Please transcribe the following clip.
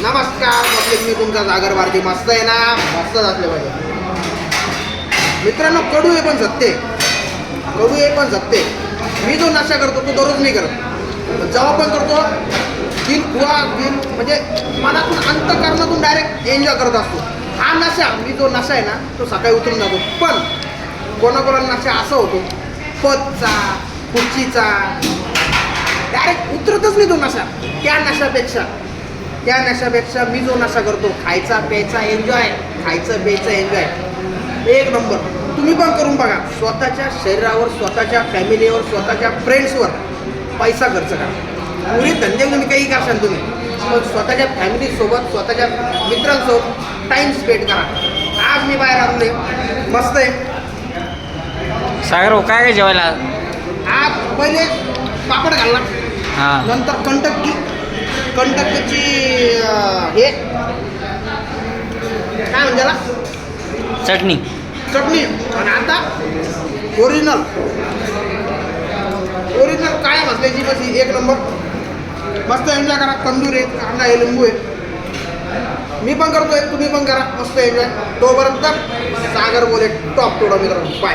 नमस्कार म्हटलं मी तुमचा जागर भारती. मस्त आहे ना, मस्तच असले पाहिजे मित्रांनो. कडू आहे पण सत्य आहे, कडू आहे पण सत्य आहे. मी जो नशा करतो तो दररोज नाही करत. जेव्हा पण करतो दिल खुआ दिल म्हणजे मनातून अंतःकरणातून डायरेक्ट एन्जॉय करत असतो. हा नशा मी जो नशा आहे ना तो सकाळी उतरून जातो. पण कोणाकोणाला नशा असा होतो पदचा खुर्चीचा डायरेक्ट उतरतच नाही तो नशा. त्या नशापेक्षा मी जो नशा करतो खायचा प्यायचा एन्जॉय, खायचं प्यायचं एन्जॉय एक नंबर. तुम्ही पण करून बघा. स्वतःच्या शरीरावर, स्वतःच्या फॅमिलीवर, स्वतःच्या फ्रेंड्सवर पैसा खर्च करा. पुढे धंदे तुम्ही काही करशाल तुम्ही, पण स्वतःच्या फॅमिलीसोबत स्वतःच्या मित्रांसोबत टाईम स्पेंड करा. आज मी बाहेर आलोय, मस्त आहे. सागर हो काय जेवायला? आज पहिले पापड घालला, हां नंतर कंटक्कीची हे काय म्हणजे त्याला चटणी. आणि आता ओरिजिनल काळ्या मसाल्याची कशी एक नंबर. मस्त एन्जॉय करा. तंदूर आहे, कांदा आहे, लिंबू आहे. मी पण करतोय, तुम्ही पण करा मस्त एन्जॉय. तोपर्यंत सागर बोले टॉप टोडा मित्रांनो. बाय.